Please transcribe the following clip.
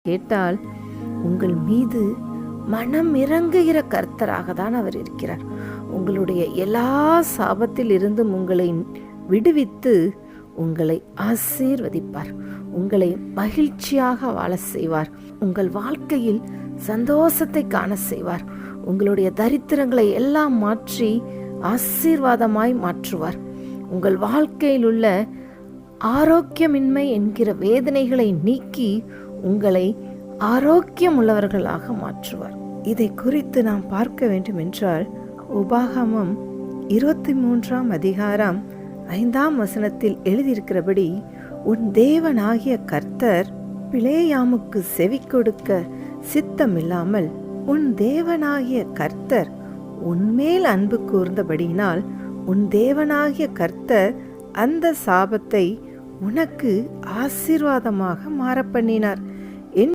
கேட்டால், உங்கள் மீது மனம் இறங்குகிற கர்த்தராக தான் அவர் இருக்கிறார். உங்களுடைய எல்லா சாபத்தில் இருந்தும் உங்களை விடுவித்து உங்களை ஆசீர்வதிப்பார். உங்களை மகிழ்ச்சியாக வாழ செய்வார். உங்கள் வாழ்க்கையில் சந்தோஷத்தை காண செய்வார். உங்களுடைய தரித்திரங்களை எல்லாம் மாற்றி ஆசீர்வாதமாய் மாற்றுவார். உங்கள் வாழ்க்கையில் உள்ள ஆரோக்கியமின்மை என்கிற வேதனைகளை நீக்கி உங்களை ஆரோக்கியம் உள்ளவர்களாக மாற்றுவார். இதை குறித்து நாம் பார்க்க வேண்டும் என்றால், உபாகமம் 23ஆம் அதிகாரம் 5ஆம் வசனத்தில் எழுதியிருக்கிறபடி, உன் தேவனாகிய கர்த்தர் பிலேயாமுக்கு செவி கொடுக்க சித்தமில்லாமல் உன் தேவனாகிய கர்த்தர் உன்மேல் அன்பு கூர்ந்தபடியினால் உன் தேவனாகிய கர்த்தர் அந்த சாபத்தை உனக்கு ஆசீர்வாதமாக மாற பண்ணினார்.